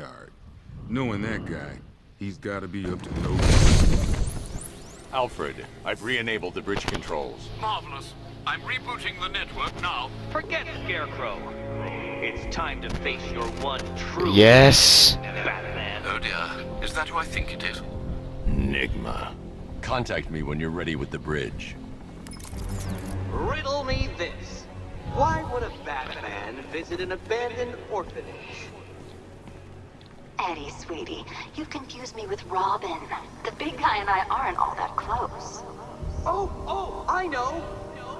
yard. Knowing that guy, he's gotta be up to no good. Alfred, I've re-enabled the bridge controls. Marvelous. I'm rebooting the network now. Forget Scarecrow. It's time to face your one true Yes. Batman. Oh dear. Is that who I think it is? Enigma. Contact me when you're ready with the bridge. Riddle me this. Why would a Batman visit an abandoned orphanage? Eddie, sweetie, you confused me with Robin. The big guy and I aren't all that close. Oh, I know.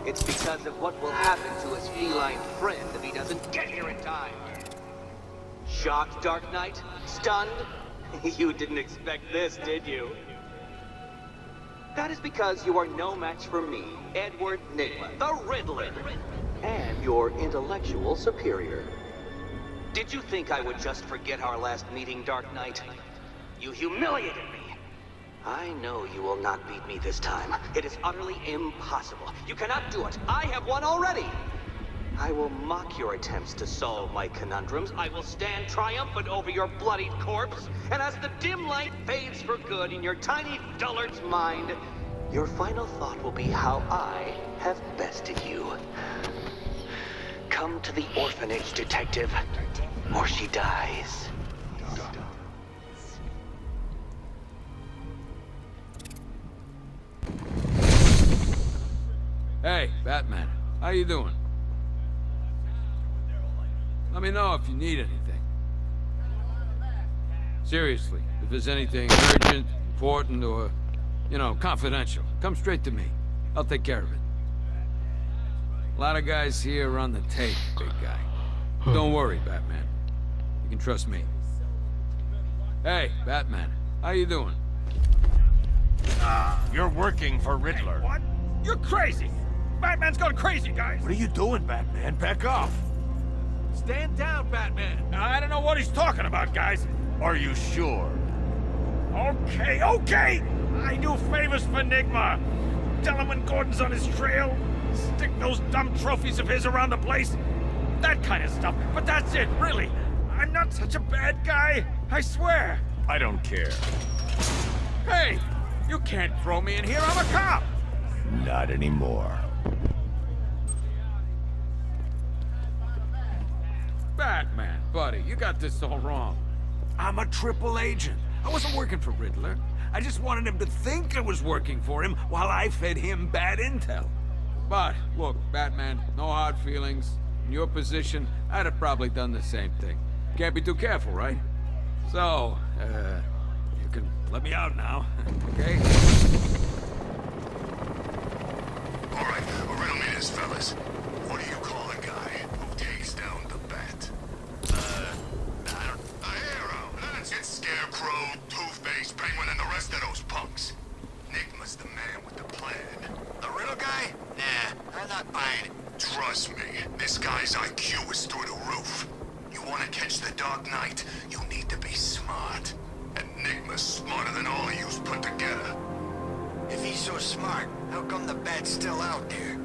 It's because of what will happen to his feline friend if he doesn't get here in time. Shocked, Dark Knight? Stunned? You didn't expect this, did you? That is because you are no match for me, Edward Nygma, the Riddler, and your intellectual superior. Did you think I would just forget our last meeting, Dark Knight? You humiliated me. I know you will not beat me this time. It is utterly impossible. You cannot do it. I have won already. I will mock your attempts to solve my conundrums. I will stand triumphant over your bloodied corpse. And as the dim light fades for good in your tiny dullard's mind, your final thought will be how I have bested you. Come to the orphanage, detective, or she dies. Hey, Batman. How you doing? Let me know if you need anything. Seriously, if there's anything urgent, important, or, confidential, come straight to me. I'll take care of it. A lot of guys here are on the take, big guy. Don't worry, Batman. You can trust me. Hey, Batman. How you doing? You're working for Riddler. What? You're crazy! Batman's gone crazy, guys! What are you doing, Batman? Back off. Stand down, Batman! I don't know what he's talking about, guys. Are you sure? Okay! I do favors for Nygma. Tell him when Gordon's on his trail. Stick those dumb trophies of his around the place. That kind of stuff. But that's it, really. I'm not such a bad guy. I swear. I don't care. Hey! You can't throw me in here. I'm a cop! Not anymore. Batman, buddy, you got this all wrong. I'm a triple agent. I wasn't working for Riddler. I just wanted him to think I was working for him while I fed him bad intel. But, look, Batman, no hard feelings. In your position, I'd have probably done the same thing. Can't be too careful, right? So, you can let me out now, okay? All right, riddle me this, fellas. What do you call a guy who takes down the Bat? A hero. That's it. Scarecrow, Two-Face, Penguin, and the rest of those punks. Nygma's the man with the plan. The riddle guy? Nah, I'm not buying it. Trust me, this guy's IQ is through the roof. You want to catch the Dark Knight, you need to be smart. And Nygma's smarter than all of yous put together. If he's so smart, how come the Bat's still out there?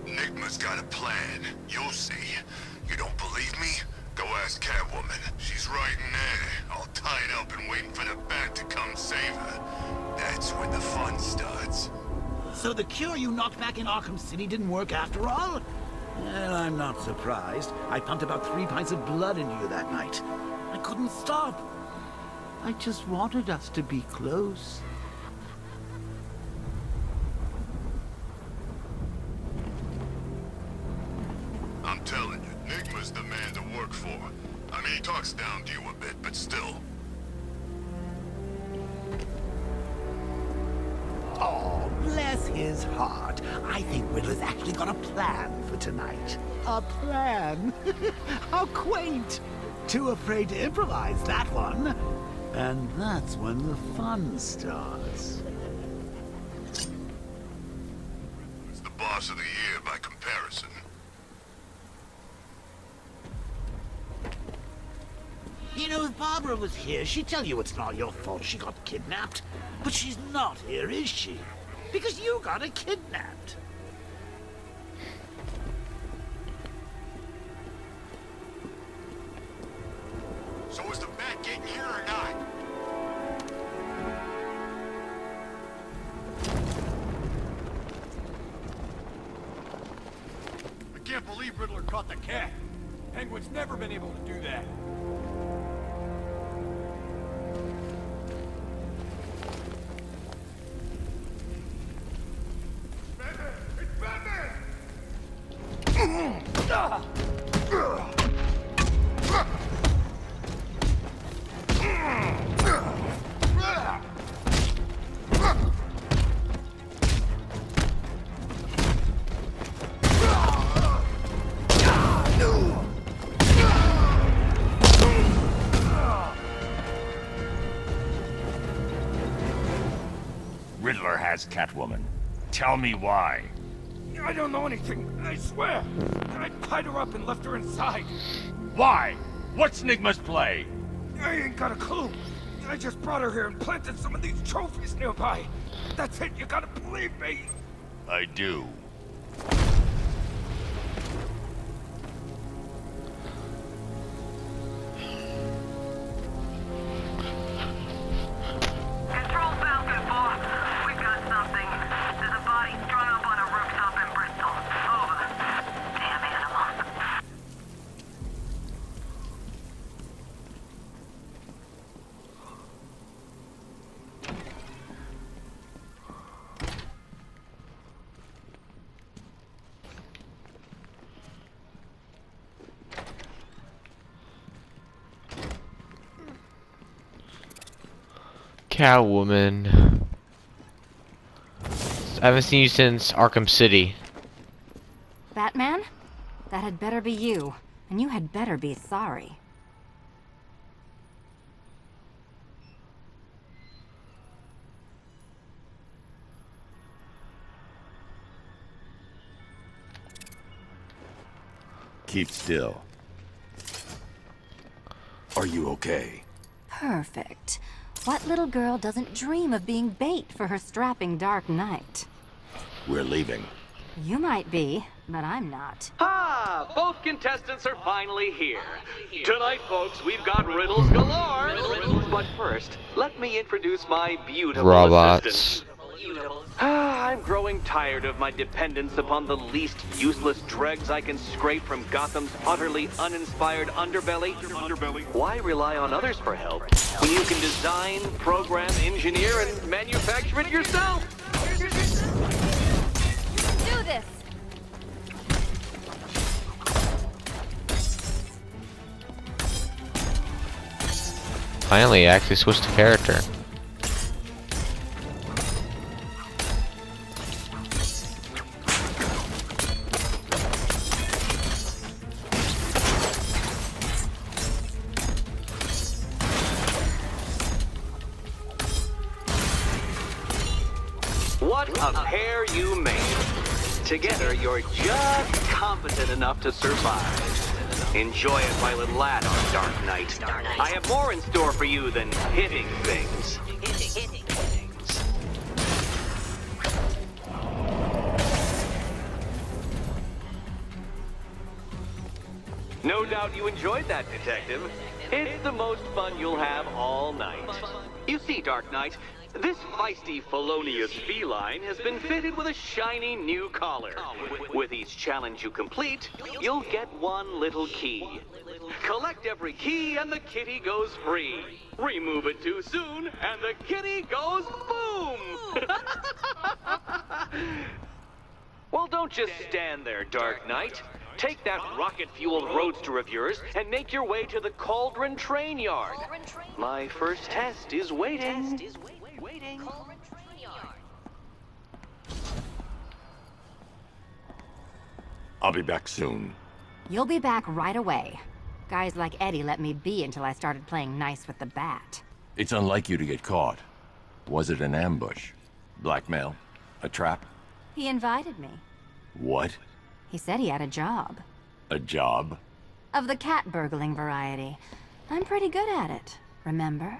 Nygma's got a plan. You'll see. You don't believe me? Go ask Catwoman. She's right in there, all tied up and waiting for the Bat to come save her. That's when the fun starts. So the cure you knocked back in Arkham City didn't work after all? Well, I'm not surprised. I pumped about 3 pints of blood into you that night. I couldn't stop. I just wanted us to be close. I'm telling you, Nygma's the man to work for. I mean, he talks down to you a bit, but still. Oh, bless his heart. I think Riddler's actually got a plan for tonight. A plan? How quaint. Too afraid to improvise, that one. And that's when the fun starts. It's the boss of the year by comparison. You know, if Barbara was here, she'd tell you it's not your fault she got kidnapped. But she's not here, is she? Because you got her kidnapped. So is the caught the cat. Penguin's never been able to do that. Riddler has Catwoman. Tell me why. I don't know anything, I swear. I tied her up and left her inside. Why? What's Nigma's play? I ain't got a clue. I just brought her here and planted some of these trophies nearby. That's it, you gotta believe me. I do. Control Falcon 4. We've got something. There's a body strung up on a rooftop in Bristol. Over. Damn animal. Catwoman. I haven't seen you since Arkham City. Batman? That had better be you. And you had better be sorry. Keep still. Are you okay? Perfect. What little girl doesn't dream of being bait for her strapping Dark Knight? We're leaving. You might be, but I'm not. Ah, both contestants are finally here. Tonight, folks, we've got riddles galore. But first, let me introduce my beautiful Robots. assistant. I'm growing tired of my dependence upon the least useless dregs I can scrape from Gotham's utterly uninspired underbelly. Why rely on others for help when you can design, program, engineer, and manufacture it yourself? Do this! Finally, I actually switched the character. What a pair you made. Together, you're just competent enough to survive. Enjoy it while it lasts, Dark Knight. I have more in store for you than hitting things. No doubt you enjoyed that, Detective. It's the most fun you'll have all night. You see, Dark Knight, this feisty, felonious feline has been fitted with a shiny new collar. With each challenge you complete, you'll get one little key. Collect every key and the kitty goes free. Remove it too soon and the kitty goes boom! Well, don't just stand there, Dark Knight. Take that rocket-fueled roadster of yours and make your way to the Cauldron Train Yard. My first test is waiting. I'll be back soon. You'll be back right away. Guys like Eddie let me be until I started playing nice with the bat. It's unlike you to get caught. Was it an ambush? Blackmail? A trap? He invited me. What? He said he had a job. A job? Of the cat burgling variety. I'm pretty good at it, remember?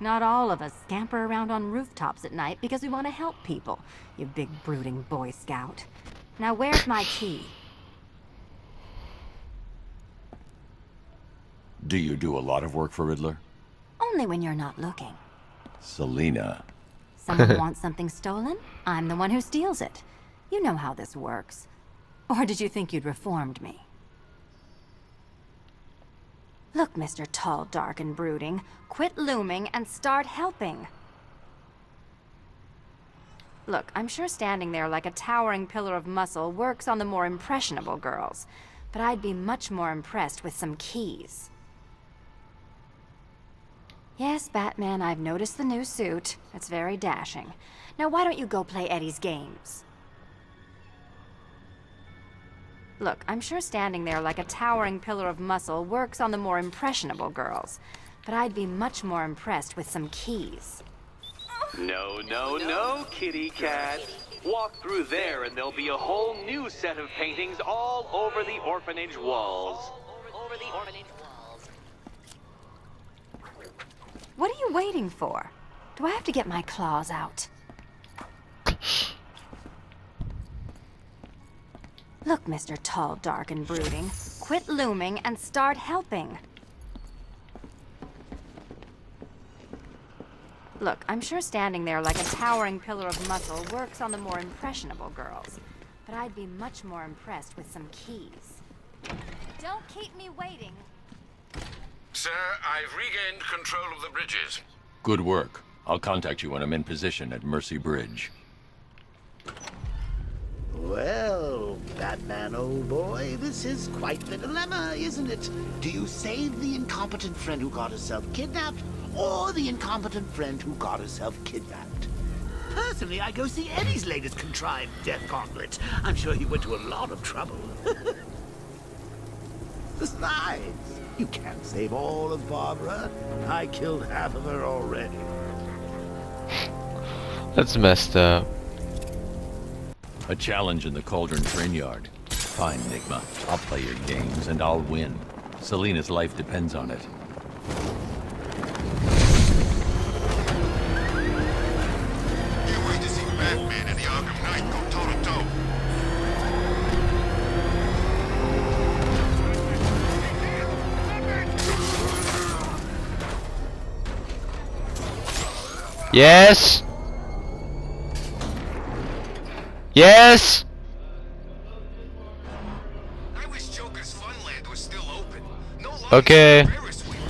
Not all of us scamper around on rooftops at night because we want to help people, you big brooding Boy Scout. Now where's my key? Do you do a lot of work for Riddler? Only when you're not looking. Selina. Someone wants something stolen? I'm the one who steals it. You know how this works. Or did you think you'd reformed me? Look, Mr. Tall, Dark, and Brooding, quit looming and start helping. Look, I'm sure standing there like a towering pillar of muscle works on the more impressionable girls, but I'd be much more impressed with some keys. Yes, Batman, I've noticed the new suit. It's very dashing. Now why don't you go play Eddie's games? Look, I'm sure standing there like a towering pillar of muscle works on the more impressionable girls, but I'd be much more impressed with some keys. No, no, no, kitty cat. Walk through there and there'll be a whole new set of paintings all over the orphanage walls. What are you waiting for? Do I have to get my claws out? Look, Mr. Tall, Dark, and Brooding, quit looming and start helping. Look, I'm sure standing there like a towering pillar of muscle works on the more impressionable girls, but I'd be much more impressed with some keys. Don't keep me waiting. Sir, I've regained control of the bridges. Good work. I'll contact you when I'm in position at Mercy Bridge. Well, Batman, old boy, this is quite the dilemma, isn't it? Do you save the incompetent friend who got herself kidnapped, or the incompetent friend who got herself kidnapped? Personally, I go see Eddie's latest contrived death gauntlet. I'm sure he went to a lot of trouble. Besides, you can't save all of Barbara. I killed half of her already. That's messed up. A challenge in the Cauldron train yard. Fine, Enigma. I'll play your games and I'll win. Selina's life depends on it. Can't wait to see Batman and the Arkham Knight go toe-to-toe. Yes! Yes! I wish Joker's Funland was still open. No longer Okay. Ferris wheel.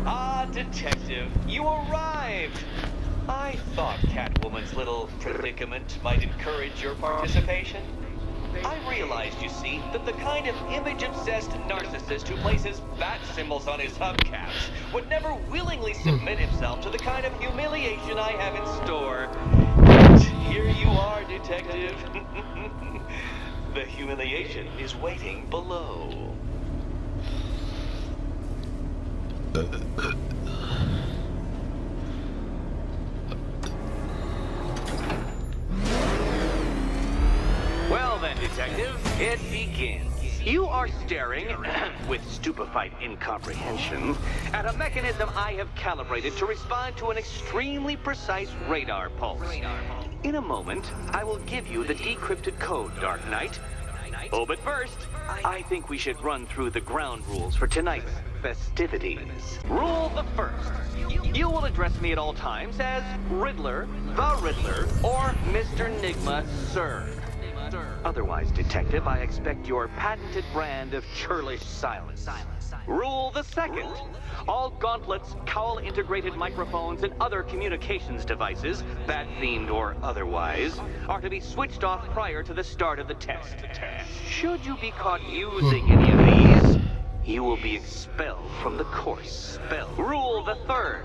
Ah, Detective, you arrived! I thought Catwoman's little predicament might encourage your participation. I realized, you see, that the kind of image-obsessed narcissist who places bat symbols on his hubcaps would never willingly submit himself to the kind of humiliation I have in store. But here you are, Detective. The humiliation is waiting below. Well then, Detective, it begins. You are staring, with stupefied incomprehension, at a mechanism I have calibrated to respond to an extremely precise radar pulse. In a moment, I will give you the decrypted code, Dark Knight. Oh, but first, I think we should run through the ground rules for tonight's festivities. Rule the first. You will address me at all times as Riddler, the Riddler, or Mr. Enigma, sir. Otherwise, Detective, I expect your patented brand of churlish silence. Rule the second. All gauntlets, cowl-integrated microphones, and other communications devices, bat-themed or otherwise, are to be switched off prior to the start of the test. Should you be caught using any of these, you will be expelled from the course. Rule the third.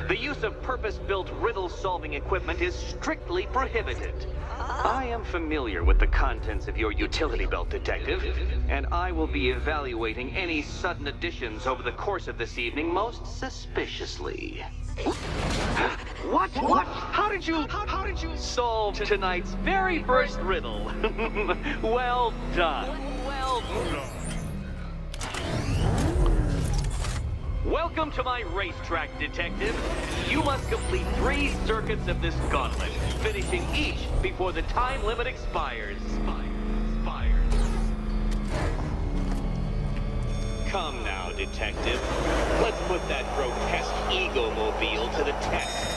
The use of purpose-built riddle-solving equipment is strictly prohibited. I am familiar with the contents of your utility belt, Detective, and I will be evaluating any sudden additions over the course of this evening most suspiciously. What? How did you solve tonight's very first riddle? Well done. Welcome to my racetrack, Detective. You must complete 3 circuits of this gauntlet, finishing each before the time limit expires. Come now, Detective. Let's put that grotesque ego-mobile to the test.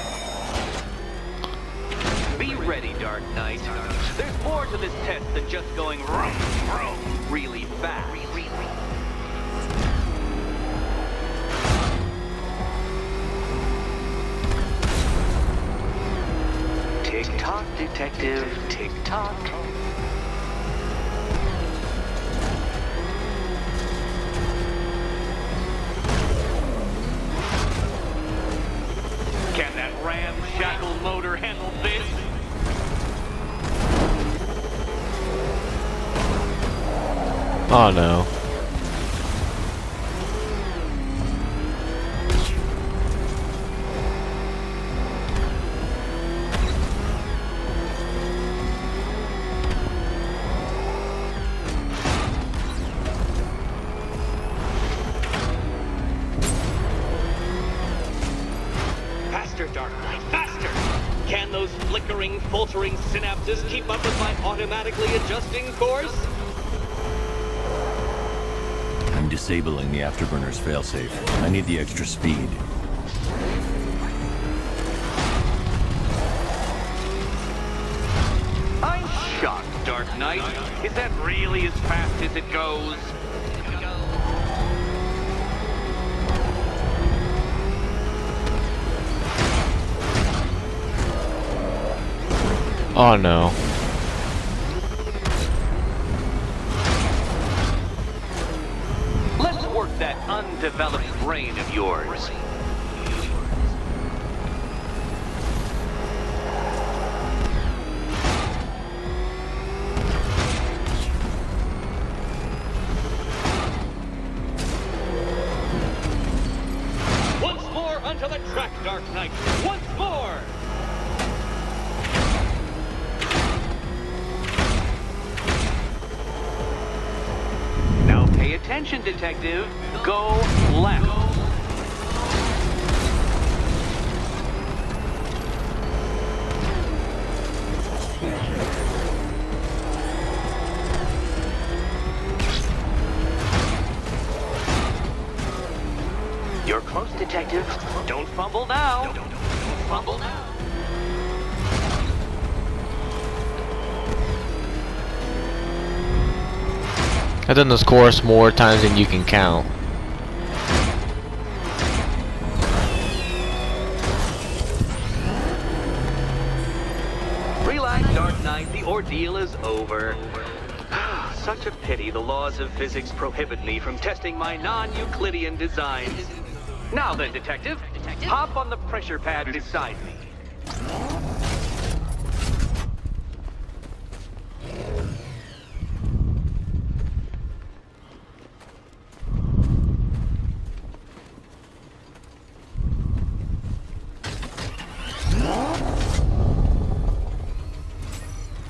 Be ready, Dark Knight. There's more to this test than just going vroom, vroom, really fast. Tick-tock, detective, tick-tock. Can that ramshackle motor handle this? Oh no. Faster, Dark Knight, faster! Can those flickering, faltering synapses keep up with my automatically adjusting course? I'm disabling the afterburner's failsafe. I need the extra speed. I'm shocked, Dark Knight. Is that really as fast as it goes? Oh no. Let's work that undeveloped brain of yours. Once more onto the track, Dark Knight. Once more! Now pay attention, detective. Go left. You're close, detective. Don't fumble now. Don't fumble now. I've done this course more times than you can count. Relax, Dark Knight. The ordeal is over. Such a pity the laws of physics prohibit me from testing my non-Euclidean designs. Now then, detective, hop on the pressure pad beside me.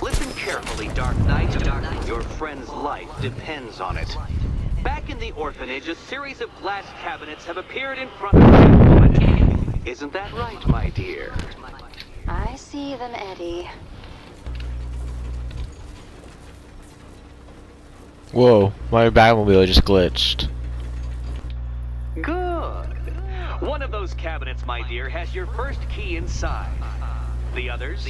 Listen carefully, Dark Knight. Your friend's life depends on it. Back in the orphanage, a series of glass cabinets have appeared in front of Catwoman. Isn't that right, my dear? I see them, Eddie. Whoa, my Batmobile just glitched. Good. One of those cabinets, my dear, has your first key inside. The others,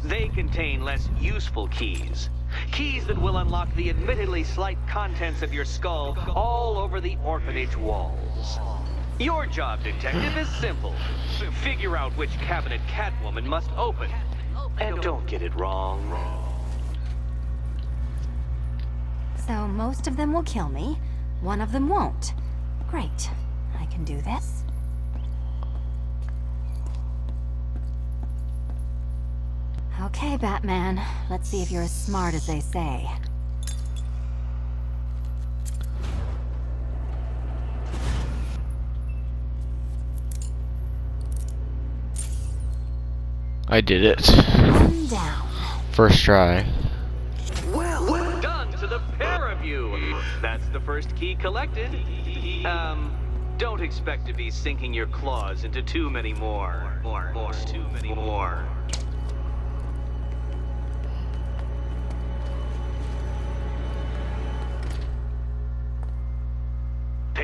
they contain less useful keys. Keys that will unlock the admittedly slight contents of your skull all over the orphanage walls. Your job, detective, is simple. Figure out which cabinet Catwoman must open. And don't get it wrong. So most of them will kill me. One of them won't. Great. I can do this. Okay, Batman. Let's see if you're as smart as they say. I did it. One down. First try. Well done to the pair of you. That's the first key collected. Don't expect to be sinking your claws into too many more. Too many more.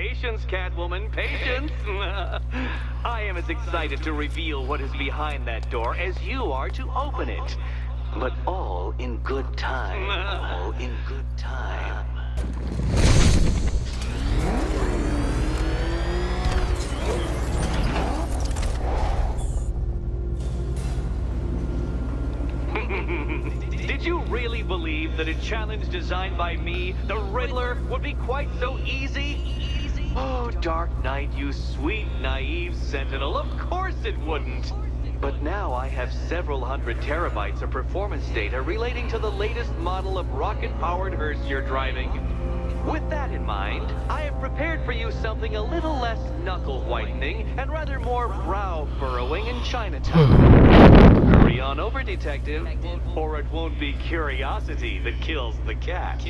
Patience, Catwoman, patience. I am as excited to reveal what is behind that door as you are to open it. But all in good time. All in good time. Did you really believe that a challenge designed by me, the Riddler, would be quite so easy? Oh, Dark Knight, you sweet, naive sentinel, of course it wouldn't. But now I have several hundred terabytes of performance data relating to the latest model of rocket-powered hearse you're driving. With that in mind, I have prepared for you something a little less knuckle-whitening and rather more brow-furrowing in Chinatown. Hurry on over, detective, or it won't be curiosity that kills the cat.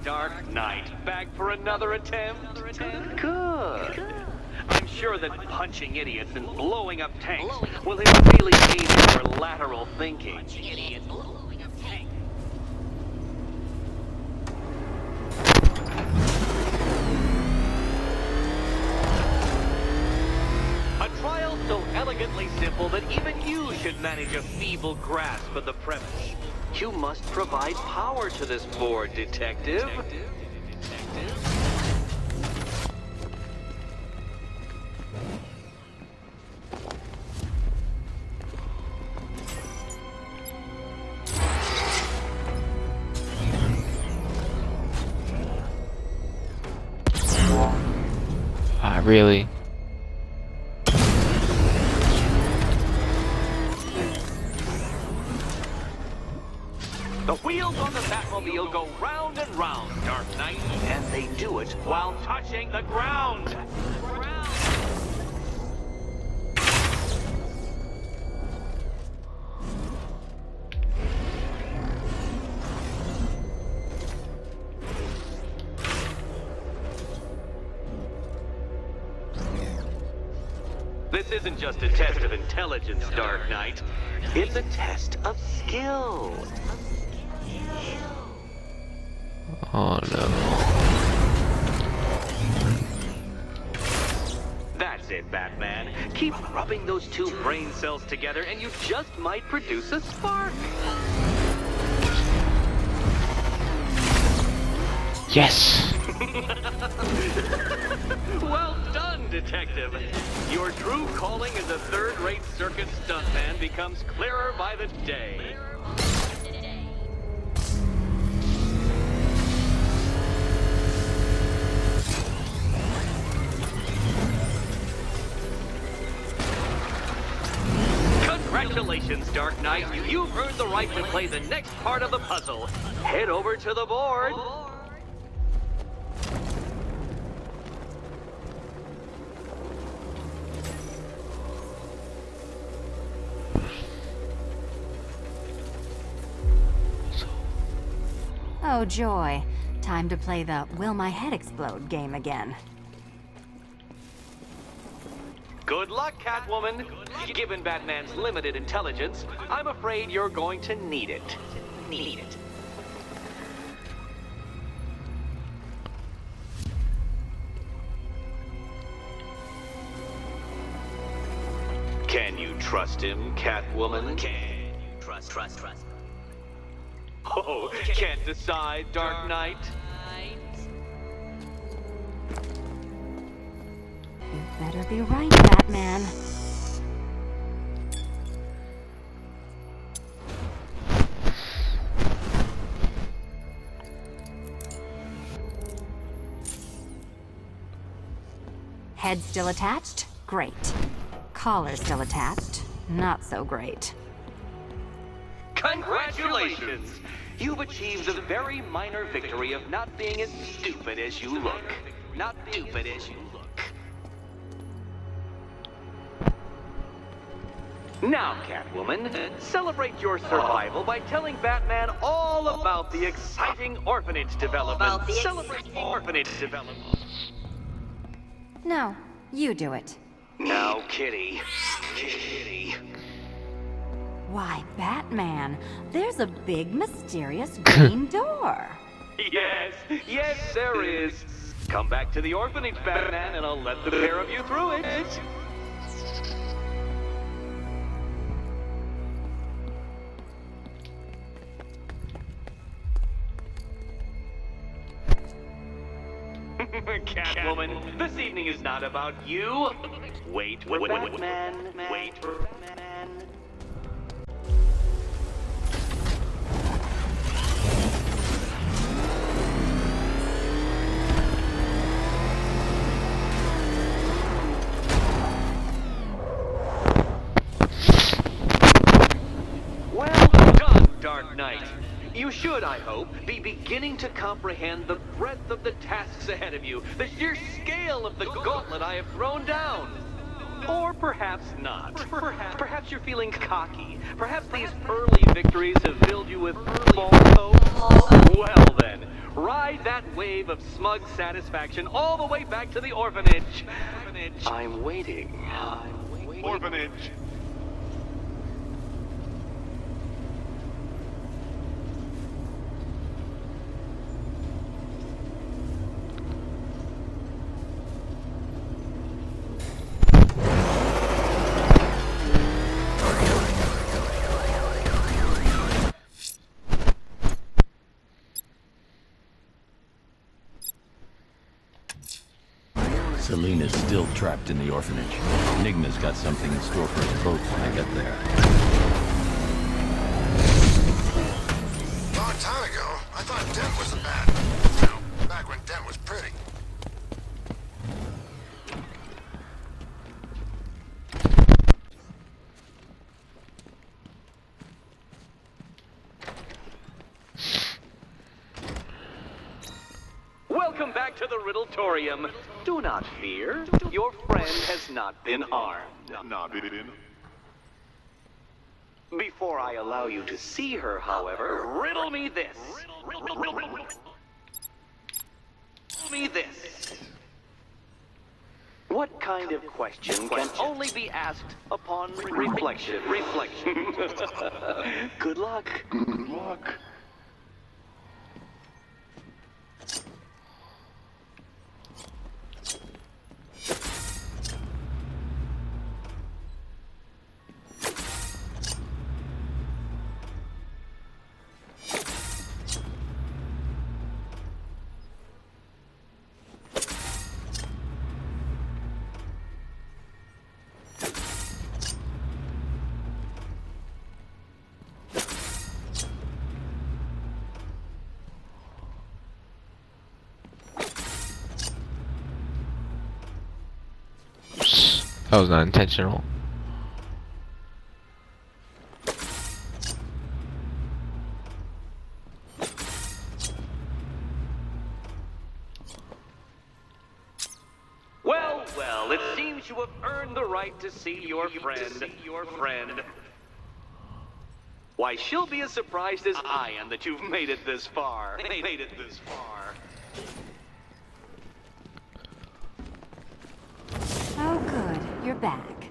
Dark Knight, back for another attempt? Good. I'm sure that punching idiots and blowing up tanks will have really aided your lateral thinking. A trial so elegantly simple that even you should manage a feeble grasp of the premise. You must provide power to this board, detective. Really? The wheels on the Batmobile go round and round, Dark Knight, and they do it while touching the ground. This isn't just a test of intelligence, Dark Knight. It's a test of skill. Oh no. That's it, Batman. Keep rubbing those two brain cells together and you just might produce a spark. Yes! Well done, Detective. Your true calling as a third-rate circus stuntman becomes clearer by the day. Congratulations, Dark Knight. You've earned the right to play the next part of the puzzle. Head over to the board. Oh, joy. Time to play the Will My Head Explode game again. Good luck, Catwoman. Given Batman's limited intelligence, I'm afraid you're going to need it. Can you trust him, Catwoman? Can you trust? Oh, can't decide, Dark Knight? You better be right, Batman. Head still attached? Great. Collar still attached? Not so great. Congratulations! You've achieved the very minor victory of not being as stupid as you look. Now, Catwoman, celebrate your survival by telling Batman all about the exciting orphanage development. Celebrate orphanage development. No, you do it. Now, Kitty. Kitty. Why, Batman, there's a big, mysterious green door. Yes, yes, there is. Come back to the orphanage, Batman, and I'll let the pair of you through it. Catwoman, this evening is not about you. Wait for Batman. Wait for Batman. Well done, Dark Knight. You should, I hope, be beginning to comprehend the breadth of the tasks ahead of you, the sheer scale of the gauntlet I have thrown down. Or perhaps not. Perhaps you're feeling cocky. Perhaps these early victories have filled you with false hope. Well then, ride that wave of smug satisfaction all the way back to the orphanage. I'm waiting. Orphanage. Selena's still trapped in the orphanage. Enigma's got something in store for us both when I get there. Long time ago, I thought Dent was a bad. You know, back when Dent was pretty. Welcome back to the Riddletorium. Do not fear. Your friend has not been harmed. Before I allow you to see her, however, riddle me this. Riddle me this. What kind of question can only be asked upon reflection? Good luck. Good luck. That was not intentional. Well, it seems you have earned the right to see your friend. Why, she'll be as surprised as I am that you've made it this far. Oh, good. You're back.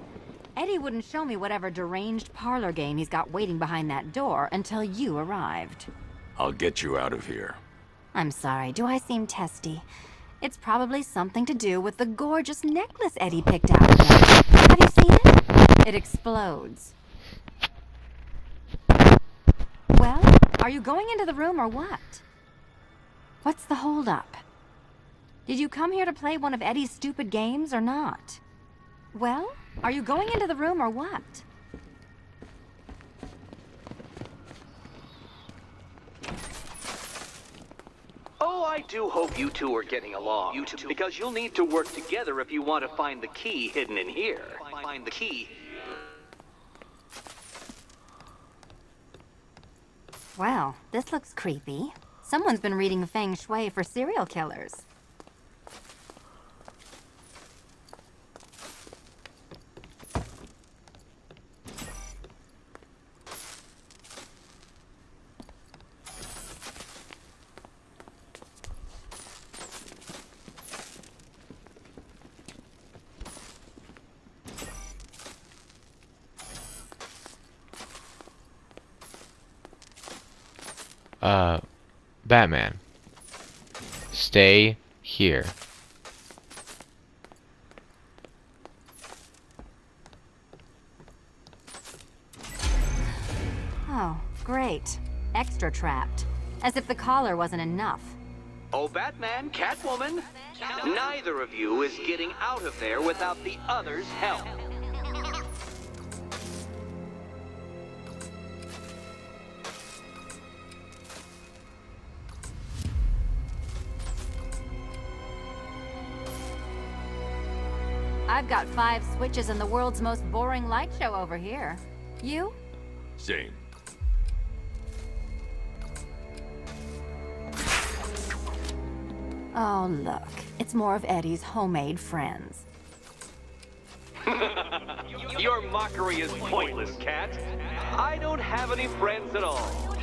Eddie wouldn't show me whatever deranged parlor game he's got waiting behind that door until you arrived. I'll get you out of here. I'm sorry, do I seem testy? It's probably something to do with the gorgeous necklace Eddie picked out. Have you seen it? It explodes. Well, are you going into the room or what? What's the holdup? Did you come here to play one of Eddie's stupid games or not? Well, are you going into the room or what? Oh, I do hope you two are getting along. Because you'll need to work together if you want to find the key hidden in here. Find the key. Well, this looks creepy. Someone's been reading feng shui for serial killers. Batman. Stay here. Oh, great. Extra trapped. As if the collar wasn't enough. Oh, Batman, Catwoman, neither of you is getting out of there without the other's help. I've got 5 switches and the world's most boring light show over here. You? Same. Oh, look. It's more of Eddie's homemade friends. Your mockery is pointless, Cat. I don't have any friends at all.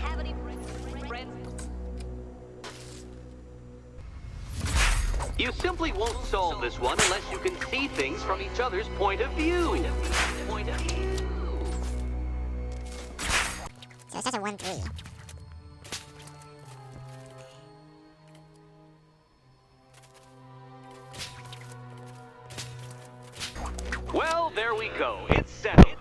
You simply won't solve this one unless you can see things from each other's point of view. So it's such a 1-3. Well, there we go. It's settled.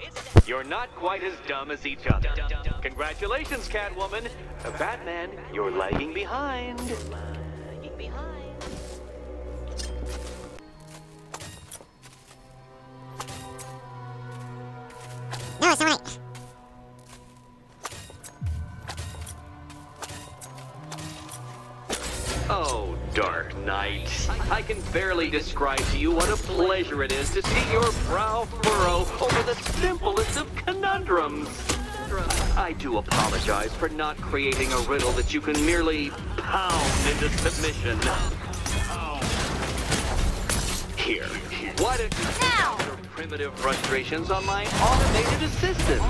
You're not quite as dumb as each other. Congratulations, Catwoman. Batman, you're lagging behind. No, it's alright. Oh, Dark Knight. I can barely describe to you what a pleasure it is to see your brow furrow over the simplest of conundrums. I do apologize for not creating a riddle that you can merely pound into submission. Here, why don't you now your primitive frustrations on my automated assistant?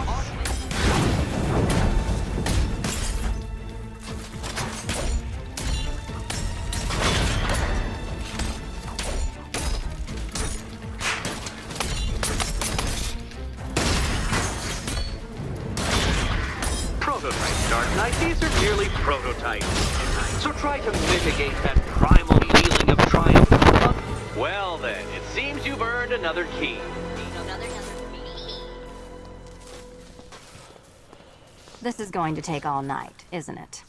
Prototypes, Dark Knight. These are merely prototypes. So try to mitigate that primal feeling of triumph. Well then, it seems you've earned another key. This is going to take all night, isn't it?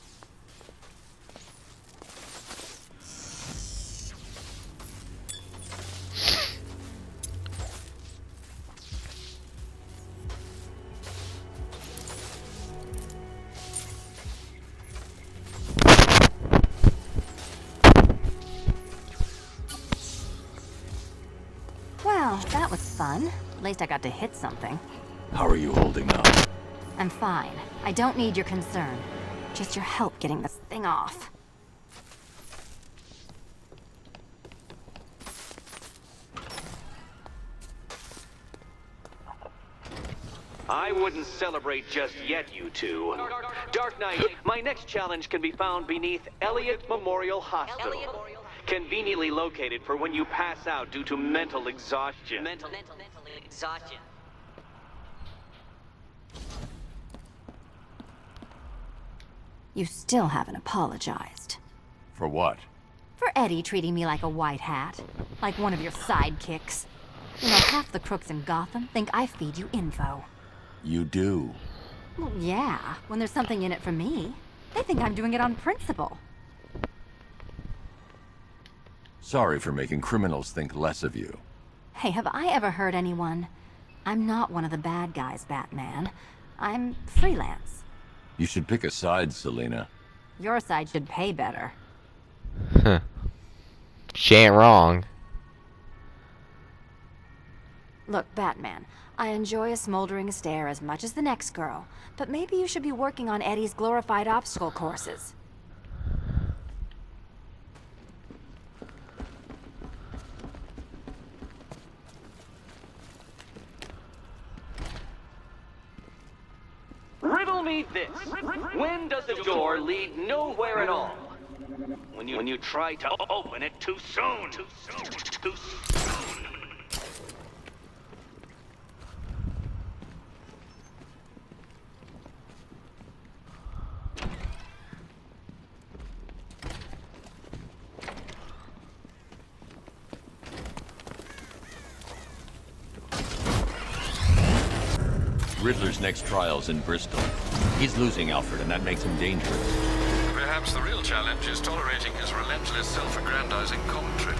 Well, that was fun. At least I got to hit something. How are you holding up? I'm fine. I don't need your concern. Just your help getting this thing off. I wouldn't celebrate just yet, you two. Dark Knight, my next challenge can be found beneath Elliott Memorial Hospital. Conveniently located for when you pass out due to mental exhaustion. Mental exhaustion. You still haven't apologized. For what? For Eddie treating me like a white hat. Like one of your sidekicks. You know, half the crooks in Gotham think I feed you info. You do. Well, yeah, when there's something in it for me. They think I'm doing it on principle. Sorry for making criminals think less of you. Hey, have I ever hurt anyone? I'm not one of the bad guys, Batman. I'm freelance. You should pick a side, Selina. Your side should pay better. Huh. She ain't wrong. Look, Batman, I enjoy a smoldering stare as much as the next girl, but maybe you should be working on Eddie's glorified obstacle courses. Riddle me this. When does a door lead nowhere at all? When you try to open it too soon. Too soon. Riddler's next trial's in Bristol. He's losing Alfred, and that makes him dangerous. Perhaps the real challenge is tolerating his relentless self-aggrandizing commentary.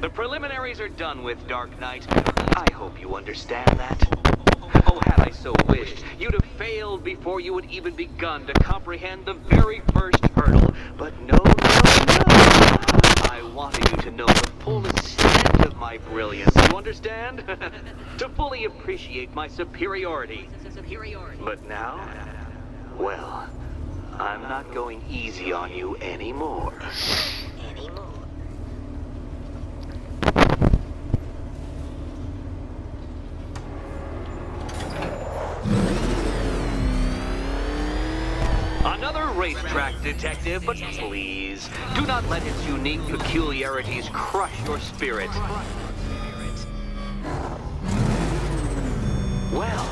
The preliminaries are done with, Dark Knight. I hope you understand that. Oh, had I so wished, you'd have failed before you had even begun to comprehend the very first hurdle. But no. I wanted you to know the full extent of my brilliance, you understand? To fully appreciate my superiority. But now, well, I'm not going easy on you anymore. Another racetrack detective, but please, do not let its unique peculiarities crush your spirit. Well,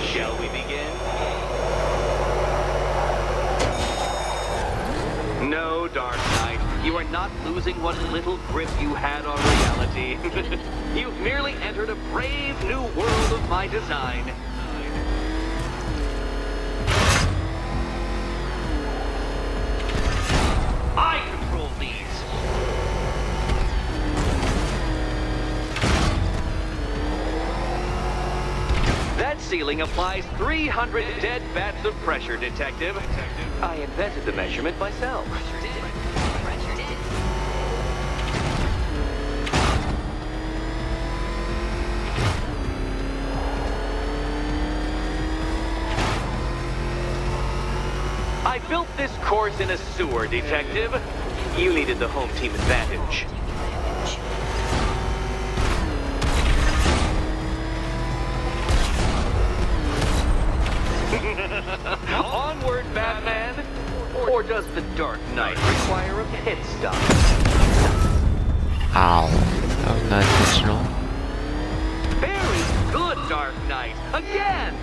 shall we begin? No, Dark Knight, you are not losing what little grip you had on reality. You've merely entered a brave new world of my design. I control these. That ceiling applies 300 dead bats of pressure, Detective. I invented the measurement myself. I built this course in a sewer, Detective. You needed the home team advantage. Onward, Batman! Or does the Dark Knight require a pit stop? Ow. That was not intentional. Very good, Dark Knight! Again!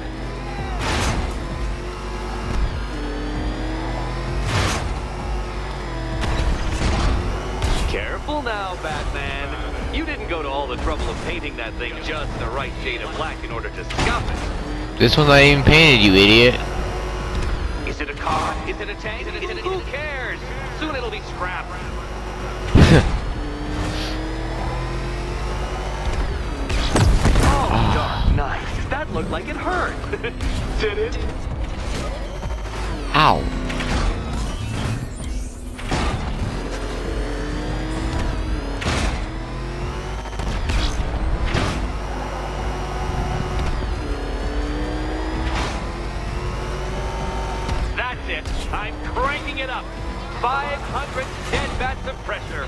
Careful now, Batman. You didn't go to all the trouble of painting that thing just the right shade of black in order to scuff it. This one's not even painted, you idiot. Is it a car? Is it a tank? Who cares? Soon it'll be scrapped. Oh, Dark Knight. That looked like it hurt. Did it? Ow. I'm cranking it up. 500 dead bats of pressure.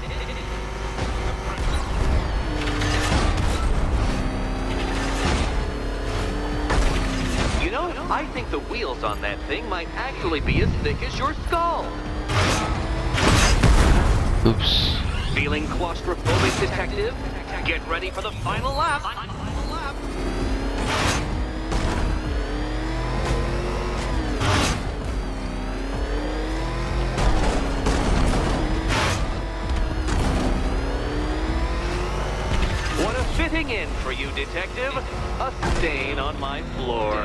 You know, I think the wheels on that thing might actually be as thick as your skull. Oops. Feeling claustrophobic, Detective? Get ready for the final lap. What a fitting in for you, Detective. A stain on my floor.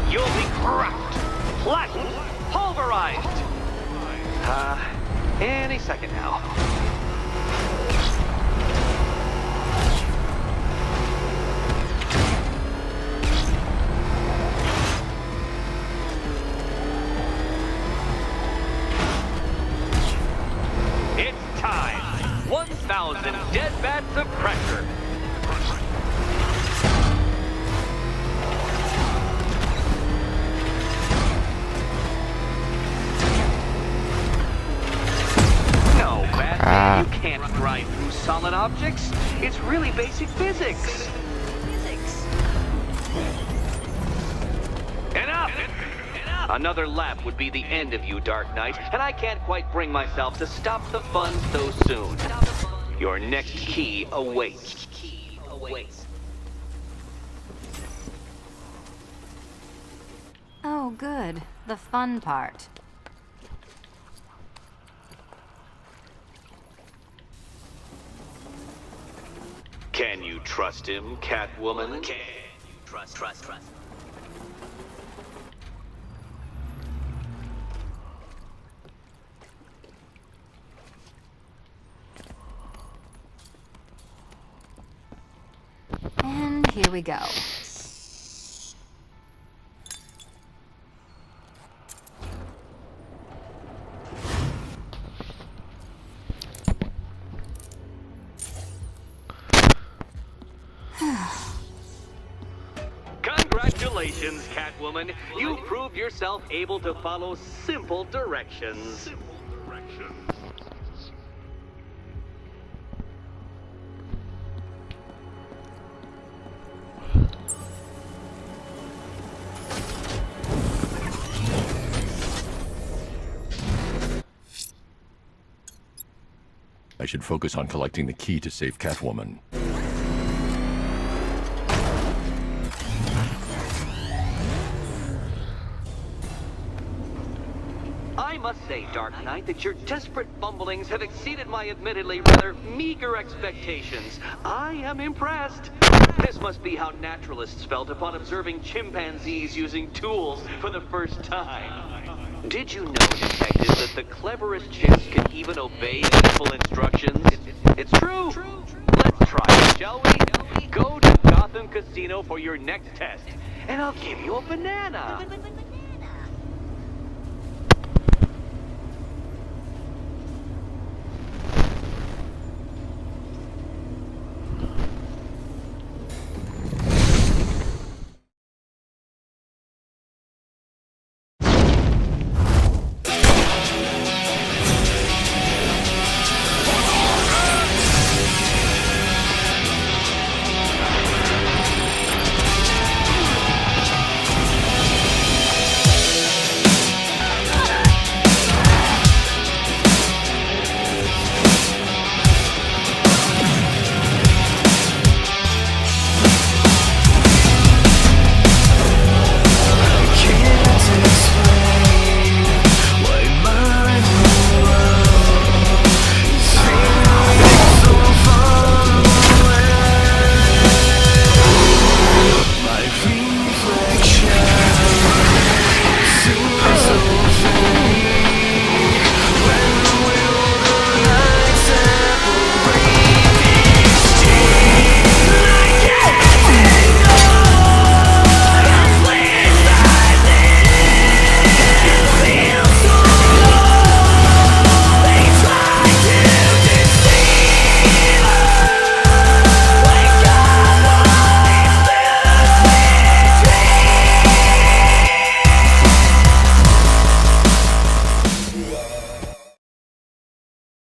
You'll be cracked, flattened, pulverized. Any second now. It's time. 1,000 dead bats of pressure. No, Batman, you can't drive through solid objects. It's really basic physics. Enough! Another lap would be the end of you, Dark Knight, and I can't quite bring myself to stop the fun so soon. Your next key awaits. good. The fun part. Can you trust him, Catwoman? Can you trust? And here we go. Congratulations, Catwoman. You proved yourself able to follow simple directions. I should focus on collecting the key to save Catwoman. I must say, Dark Knight, that your desperate fumblings have exceeded my admittedly rather meager expectations. I am impressed. This must be how naturalists felt upon observing chimpanzees using tools for the first time. Did you know, Detective, that the cleverest chimps can even obey simple instructions? It's true. Let's try it, shall we? Go to Gotham Casino for your next test, and I'll give you a banana.